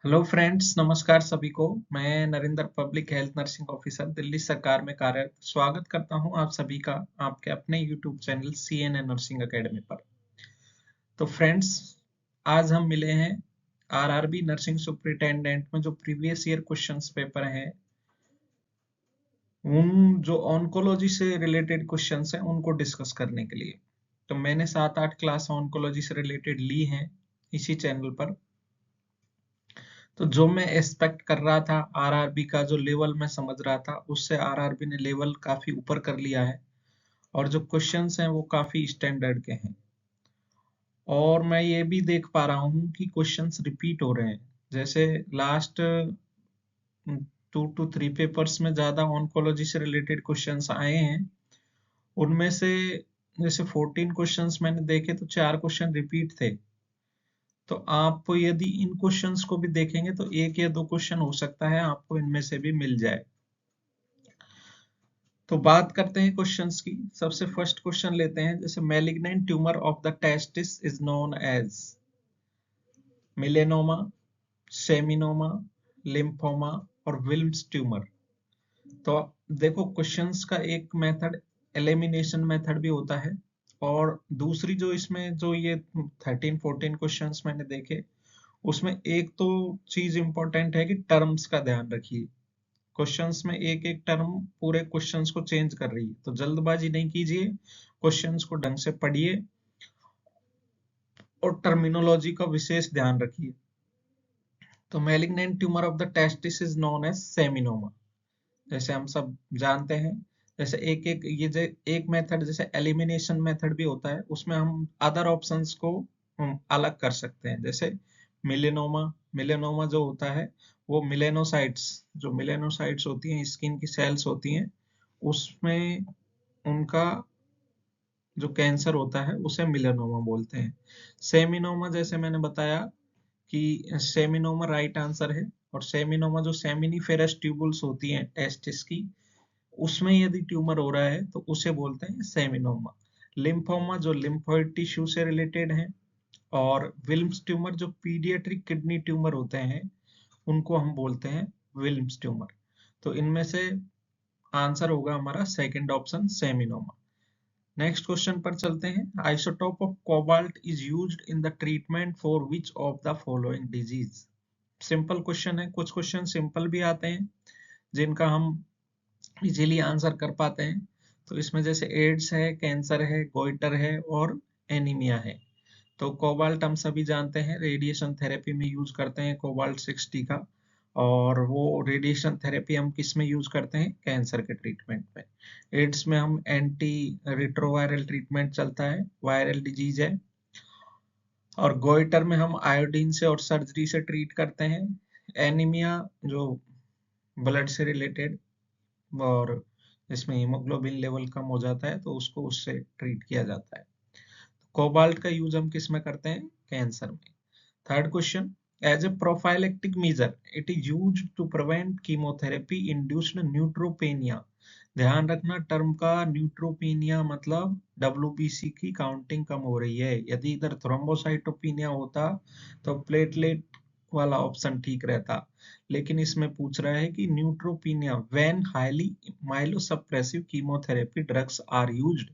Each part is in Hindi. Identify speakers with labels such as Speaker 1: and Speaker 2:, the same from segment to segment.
Speaker 1: हेलो फ्रेंड्स, नमस्कार सभी को। मैं Narendra, public health nursing officer, Delhi सरकार में कार्यरत, स्वागत करता हूं आप सभी का आपके अपने YouTube channel CNA nursing academy पर। तो फ्रेंड्स, आज हम मिले हैं आरआरबी नर्सिंग सुपरिटेंडेंट में जो प्रीवियस ईयर क्वेश्चंस पेपर हैं, उन जो ऑन्कोलॉजी से रिलेटेड क्वेश्चंस हैं उनको डिस्कस करने के लिए। तो मैंने 7-8 क्लास ऑन्कोलॉजी से रिलेटेड ली हैं इसी चैनल पर। तो जो मैं एक्सपेक्ट कर रहा था, आरआरबी का जो लेवल मैं समझ रहा था, उससे आरआरबी ने लेवल काफी ऊपर कर लिया है और जो क्वेश्चंस हैं वो काफी स्टैंडर्ड के हैं। और मैं ये भी देख पा रहा हूँ कि क्वेश्चंस रिपीट हो रहे हैं। जैसे लास्ट 2 to 3 पेपर्स में ज्यादा ऑन्कोलॉजी से रिलेटेड क्वेश्चंस आए हैं। उनमें से जैसे 14 क्वेश्चंस मैंने देखे तो 4 क्वेश्चन रिपीट थे। तो आप यदि इन क्वेश्चंस को भी देखेंगे तो 1 या 2 क्वेश्चन हो सकता है आपको इनमें से भी मिल जाए। तो बात करते हैं क्वेश्चंस की। सबसे फर्स्ट क्वेश्चन लेते हैं। जैसे malignant tumour of the testis is known as melanoma, seminoma, lymphoma और विल्म्स ट्यूमर। तो देखो, क्वेश्चंस का एक मेथड एलिमिनेशन मेथड भी होता है, और दूसरी जो इसमें जो ये 13-14 क्वेश्चंस मैंने देखे, उसमें एक तो चीज इंपॉर्टेंट है कि टर्म्स का ध्यान रखिए। क्वेश्चंस में एक एक टर्म पूरे क्वेश्चंस को चेंज कर रही है, तो जल्दबाजी नहीं कीजिए, क्वेश्चंस को ढंग से पढ़िए और टर्मिनोलॉजी का विशेष ध्यान रखिए। तो malignant tumour of the testis is known as seminoma, जैसे हम सब जानते हैं। जैसे एक एक ये जो एक मेथड जैसे एलिमिनेशन मेथड भी होता है, उसमें हम अदर ऑप्शंस को हम अलग कर सकते हैं। जैसे मिलेनोमा, मिलेनोमा जो होता है वो मिलेनोसाइट्स, जो मिलेनोसाइट्स होती हैं, स्किन की सेल्स होती हैं, उसमें उनका जो कैंसर होता है उसे मिलेनोमा बोलते हैं। सेमिनोमा जैसे मैंने बताया कि सेमिनोमा राइट आंसर है। और सेमिनोमा जो सेमिनिफेरस ट्यूबुल्स होती हैं टेस्टिस की, उसमें यदि ट्यूमर हो रहा है तो उसे बोलते हैं सेमिनोमा। लिम्फोमा जो लिम्फोइड टिश्यू से रिलेटेड है, और विल्म्स ट्यूमर जो पीडियाट्रिक किडनी ट्यूमर होते हैं उनको हम बोलते हैं विल्म्स ट्यूमर। तो इनमें से आंसर होगा हमारा second option, seminoma. Next question पर चलते हैं। Isotope of cobalt is used in the treatment for which of the following disease. Simple question है, कुछ क्वेश्चन सिंपल भी आते हैं जिनका हम इजीली आंसर कर पाते हैं। तो इसमें जैसे एड्स है, कैंसर है, गोइटर है और एनीमिया है। तो कोबाल्ट हम सभी जानते हैं, रेडिएशन थेरेपी में यूज करते हैं कोबाल्ट 60 का। और वो रेडिएशन थेरेपी हम किस में यूज करते हैं? कैंसर के ट्रीटमेंट में। एड्स में हम एंटी रिट्रोवायरल ट्रीटमेंट चलता है, वायरल डिजीज है। और गोइटर में हम आयोडीन से और सर्जरी से ट्रीट करते हैं। एनीमिया जो ब्लड से रिलेटेड, और जिसमें हीमोग्लोबिन लेवल कम हो जाता है तो उसको उससे ट्रीट किया जाता है। कोबाल्ट का यूज हम किस में करते हैं? कैंसर में। Third question, as a prophylactic measure it is used to prevent chemotherapy induced neutropenia. ध्यान रखना टर्म का, न्यूट्रोपेनिया मतलब डब्ल्यूबीसी की काउंटिंग कम हो रही है। यदि इधर थ्रोम्बोसाइटोपेनिया होता तो प्लेटलेट वाला ऑप्शन ठीक रहता, लेकिन इसमें पूछ रहा है कि neutropenia when highly myelosuppressive chemotherapy drugs are used.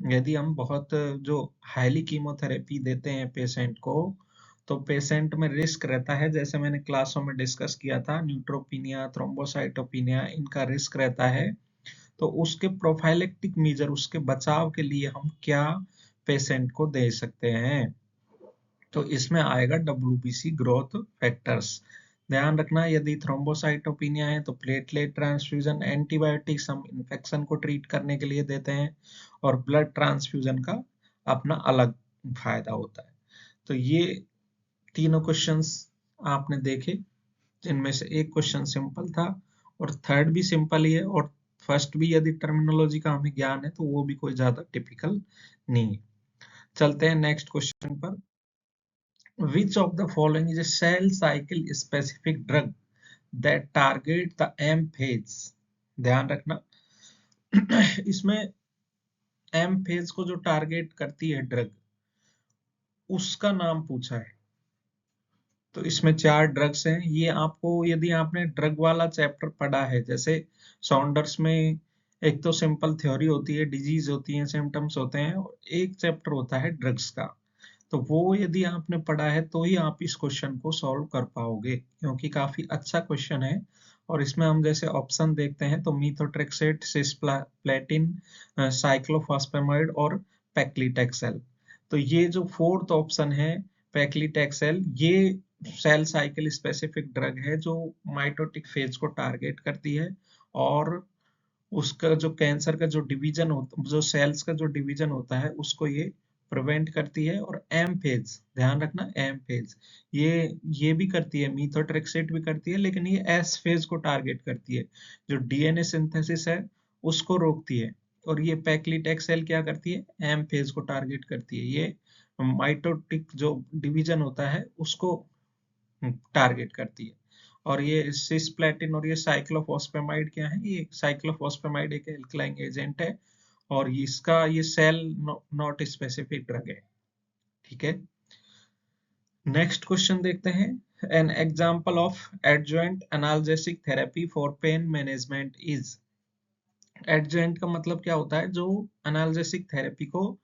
Speaker 1: यदि हम बहुत जो हाईली कीमोथेरेपी देते हैं पेशेंट को, तो पेशेंट में रिस्क रहता है, जैसे मैंने क्लासों में डिस्कस किया था, न्यूट्रोपीनिया, थ्रोम्बोसाइटोपिनिया, इनका रिस्क रहता है। तो उसके प्रोफाइलेक्टिक मेजर, उसके बचाव के लिए हम क्या पेशेंट को दे सकते हैं? तो इसमें आएगा डब्ल्यूबीसी ग्रोथ फैक्टर्स। ध्यान रखना, यदि थ्रोम्बोसाइटोपिनिया है तो प्लेटलेट ट्रांसफ्यूजन, एंटीबायोटिक्स हम इन्फेक्शन को ट्रीट करने के लिए देते हैं, और ब्लड ट्रांसफ्यूजन का अपना अलग फायदा होता है। तो ये तीनों क्वेश्चंस आपने देखे, जिनमें से एक क्वेश्चन सिंपल था और थर्ड भी सिंपल ही है, और फर्स्ट भी यदि टर्मिनोलॉजी का हमें ज्ञान है तो वो भी कोई ज्यादा टिपिकल नहीं है। चलते हैं नेक्स्ट क्वेश्चन पर। Which of the following is a cell cycle specific drug that target the M phase? ध्यान रखना, इसमें M phase को जो टारगेट करती है ड्रग, उसका नाम पूछा है। तो इसमें 4 ड्रग्स हैं। ये आपको, यदि आपने ड्रग वाला चैप्टर पढ़ा है, जैसे सॉन्डर्स में एक तो सिंपल थ्योरी होती है, डिजीज होती है, सिम्टम्स होते हैं, और एक चैप्टर होता है ड्रग्स का। तो वो यदि आपने पढ़ा है तो ही आप इस क्वेश्चन को सॉल्व कर पाओगे, क्योंकि काफी अच्छा क्वेश्चन है। और इसमें हम जैसे ऑप्शन देखते हैं तो मीथोट्रेक्सेट, सिस्प्लाटिन, साइक्लोफॉस्फेमाइड और पैक्लीटेक्सेल। तो ये जो फोर्थ ऑप्शन है पैक्लीटेक्सेल, ये सेल साइकिल स्पेसिफिक ड्रग है जो माइटोटिक फेज को टारगेट करती है, और उसका जो कैंसर का जो डिवीजन होता, जो सेल्स का जो डिवीजन होता है, उसको ये प्रिवेंट करती है। और एम फेज, ध्यान रखना, एम फेज ये भी करती है, मीथोट्रेक्सेट भी करती है, लेकिन ये एस फेज को टारगेट करती है, जो डीएनए सिंथेसिस है उसको रोकती है। और ये पैक्लीटेक्सेल क्या करती है, एम फेज को टारगेट करती है, ये माइटोटिक जो डिवीजन होता है उसको टारगेट करती है। और ये सिस्प्लेटिन और ये साइक्लोफॉस्फेमाइड क्या है, ये साइक्लोफॉस्फेमाइड एक एल्कलाइन एजेंट है, और इसका ये सेल नॉट स्पेसिफिक ड्रग है। ठीक है, नेक्स्ट क्वेश्चन देखते हैं। An example of adjuvant analgesic therapy for pain management is. Adjuvant का मतलब क्या होता है, जो एनाल्जेसिक थेरेपी को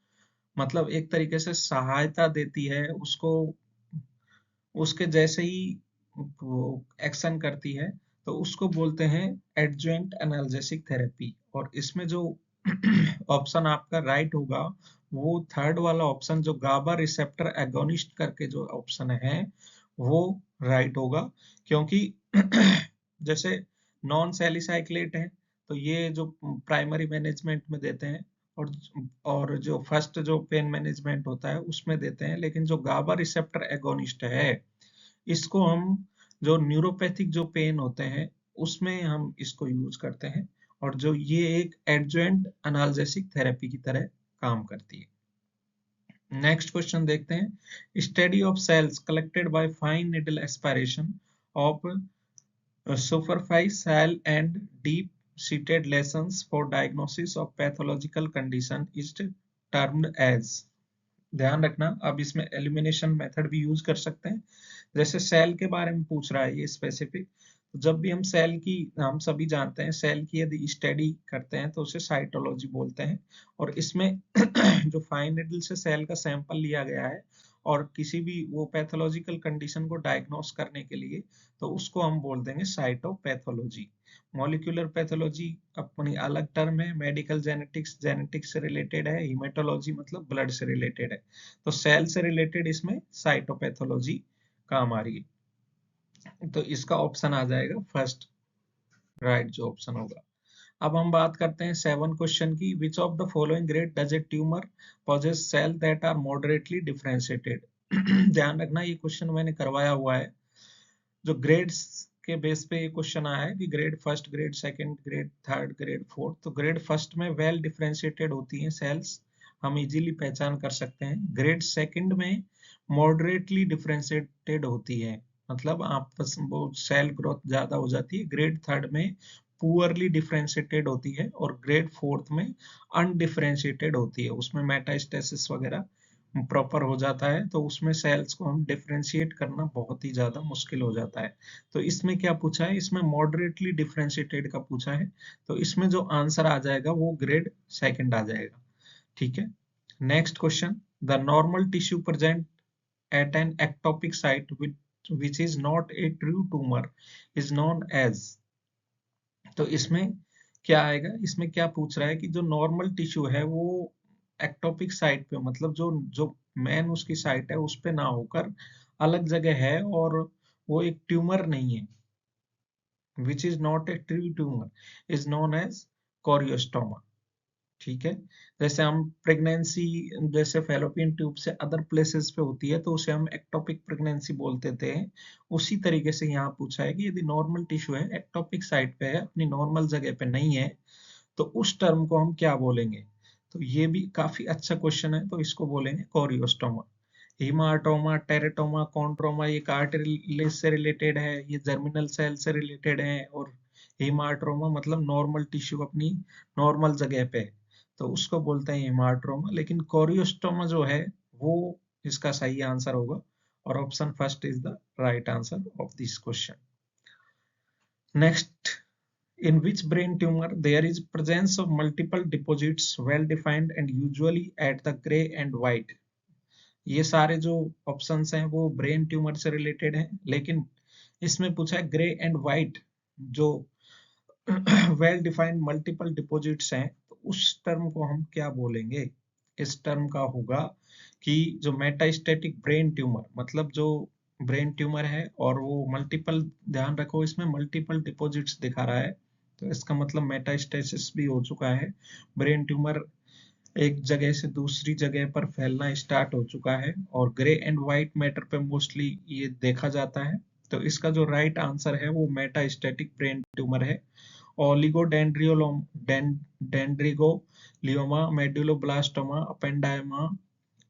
Speaker 1: मतलब एक तरीके से सहायता देती है, उसको उसके जैसे ही वो एक्शन करती है, तो उसको बोलते हैं एडजुवेंट एनाल्जेसिक थेरेपी। और इसमें जो ऑप्शन आपका राइट होगा वो थर्ड वाला ऑप्शन, जो गाबा रिसेप्टर एगोनिस्ट करके जो ऑप्शन है वो राइट होगा। क्योंकि जैसे नॉन सैलिसाइक्लेट है तो ये जो प्राइमरी मैनेजमेंट में देते हैं, और जो फर्स्ट जो पेन मैनेजमेंट होता है उसमें देते हैं, लेकिन जो गाबा रिसेप्टर एगोनिस्ट है इसको हम जो न्यूरोपैथिक जो पेन होते हैं उसमें हम इसको यूज करते हैं, और जो ये एक एडजुवेंट एनाल्जेसिक थेरेपी की तरह काम करती है। नेक्स्ट क्वेश्चन देखते हैं। Study of cells collected by fine needle aspiration of superficial and deep seated lessons for diagnosis of pathological condition is termed as। ध्यान रखना, अब इसमें एलिमिनेशन मेथड भी यूज कर सकते हैं। जैसे सेल के बारे में पूछ रहा है ये स्पेसिफिक, तो जब भी हम सेल की, हम सभी जानते हैं सेल की यदि स्टडी करते हैं तो उसे साइटोलॉजी बोलते हैं। और इसमें जो फाइन निडल से सेल का सैंपल लिया गया है और किसी भी वो पैथोलॉजिकल कंडीशन को डायग्नोस करने के लिए, तो उसको हम बोल देंगे साइटोपैथोलॉजी। मॉलिक्यूलर पैथोलॉजी अपनी अलग टर्म है, मेडिकल जेनेटिक्स जेनेटिक्स से रिलेटेड है, हीमेटोलॉजी मतलब ब्लड से रिलेटेड है। तो सेल से रिलेटेड इसमें साइटोपैथोलॉजी काम आ रही है, तो इसका ऑप्शन आ जाएगा फर्स्ट, राइट जो ऑप्शन होगा। अब हम बात करते हैं 7 क्वेश्चन की। Which of the following grade does a tumour possess cell that are moderately differentiated. ध्यान रखना, ये क्वेश्चन मैंने करवाया हुआ है, जो ग्रेड्स के बेस पे ये क्वेश्चन आया है कि grade first, grade second, grade third, grade fourth. तो ग्रेड फर्स्ट में वेल डिफरेंशिएटेड होती हैं सेल्स, हम इजीली पहचान कर सकते हैं। ग्रेड सेकंड में मॉडरेटली डिफरेंशिएटेड होती है, मतलब आपस में वो सेल ग्रोथ ज्यादा हो जाती है। ग्रेड थर्ड में पुअरली डिफरेंशिएटेड होती है, और ग्रेड फोर्थ में अनडिफरेंशिएटेड होती है, उसमें मेटास्टेसिस वगैरह प्रॉपर हो जाता है, तो उसमें सेल्स को हम डिफरेंशिएट करना बहुत ही ज्यादा मुश्किल हो जाता है। तो इसमें क्या पूछा है, इसमें मॉडरेटली डिफरेंशिएटेड का पूछा है, तो इसमें जो आंसर आ जाएगा वो ग्रेड सेकंड आ जाएगा। ठीक है, next question. The normal tissue present at an ectopic site which is not a true tumor is known as। तो इसमें क्या आएगा, इसमें क्या पूछ रहा है कि जो नॉर्मल टिश्यू है वो एक्टोपिक साइट पे, मतलब जो जो मेन उसकी साइट है उस पे ना होकर अलग जगह है, और वो एक ट्यूमर नहीं है, which is not a true tumour is known as choriostoma. ठीक है, जैसे हम प्रेगनेंसी, जैसे फेलोपियन ट्यूब से अदर प्लेसेस पे होती है तो उसे हम एक्टोपिक प्रेगनेंसी बोलते थे, उसी तरीके से यहाँ पूछा है कि यदि नॉर्मल टिश्यू है, एक्टोपिक साइट पे है, अपनी नॉर्मल जगह पे नहीं है, तो उस टर्म को हम क्या बोलेंगे। तो ये भी काफी अच्छा क्वेश्चन है, तो इसको बोलेंगे कोरियोस्टोमा। हीमाटोमा, टेरेटोमा, कॉन्ट्रोमा ये कार्टिलेज से रिलेटेड है, ये जर्मिनल सेल से रिलेटेड है, और हीमाटोमा मतलब नॉर्मल टिश्यू अपनी नॉर्मल जगह पे है, तो उसको बोलते हैं हीमाटोमा। लेकिन कोरियोस्टोमा जो है वो इसका सही आंसर होगा, और option first is the right answer of this question. Next, in which brain tumor there is presence of multiple deposits well defined and usually at the gray and white। ये सारे जो ऑप्शंस हैं वो ब्रेन ट्यूमर से रिलेटेड हैं, लेकिन इसमें पूछा है ग्रे एंड व्हाइट जो वेल डिफाइंड मल्टीपल डिपॉजिट्स हैं, तो उस टर्म को हम क्या बोलेंगे? इस टर्म का होगा कि जो मेटास्टैटिक ब्रेन ट्यूमर, मतलब जो ब्रेन ट्यूमर है और वो मल्टीपल, ध्यान रखो इसमें मल्टीपल डिपॉजिट्स दिखा रहा है, तो इसका मतलब मेटास्टेसिस भी हो चुका है, ब्रेन ट्यूमर एक जगह से दूसरी जगह पर फैलना स्टार्ट हो चुका है, और ग्रे एंड व्हाइट मैटर पे मोस्टली ये देखा जाता है। तो इसका जो राइट आंसर है वो मेटास्टैटिक ब्रेन ट्यूमर है। ओलिगोडेंड्रियोलोम डेंड्रिगोलियोमा, मेडुलोब्लास्टोमा, अपेंडाइमा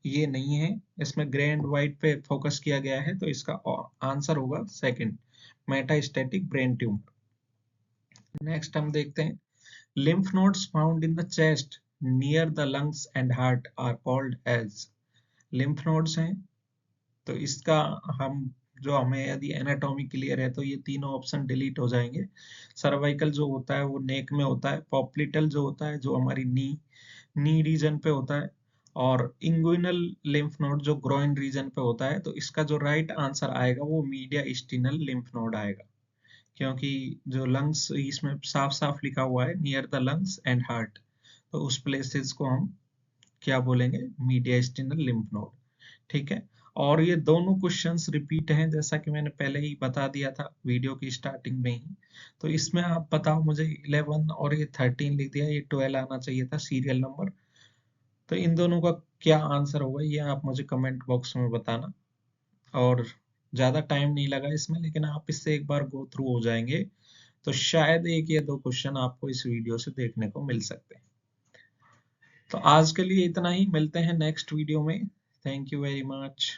Speaker 1: ये नहीं है, इसमें ग्रे एंड व्हाइट पे फोकस किया गया है, तो इसका आंसर होगा second, metastatic brain tumour. Next हम देखते हैं, lymph nodes found in the chest near the lungs and heart are called as। lymph nodes हैं, तो इसका हम जो हमें यदि एनाटॉमी क्लियर है तो ये तीनों ऑप्शन डिलीट हो जाएंगे। सर्वाइकल जो होता है वो नेक में होता है, पॉप्लिटल जो होता है जो हमारी नी रीजन पे होता है, और इंगुइनल लिम्फ नोड जो ग्रोइन रीजन पे होता है। तो इसका जो राइट आंसर आएगा वो मीडियास्टिनल लिम्फ नोड आएगा, क्योंकि जो लंग्स इसमें साफ साफ लिखा हुआ है near the lungs and heart, तो उस प्लेसेस को हम क्या बोलेंगे? Mediastinal lymph node. ठीक है, और ये दोनों क्वेश्चंस रिपीट हैं जैसा कि मैंने पहले ही बता दिया था वीडियो की स्टार्टिंग में ही। तो इसमें आप बताओ मुझे, 11 और ये 13 लिख दिया, ये 12 आना चाहिए था सीरियल नंबर। तो इन दोनों का क्या आंसर होगा ये आप मुझे कमेंट बॉक्स में बताना। और ज्यादा टाइम नहीं लगा इसमें, लेकिन आप इससे एक बार गो थ्रू हो जाएंगे तो शायद एक या दो क्वेश्चन आपको इस वीडियो से देखने को मिल सकते हैं। तो आज के लिए इतना ही, मिलते हैं नेक्स्ट वीडियो में। Thank you very much.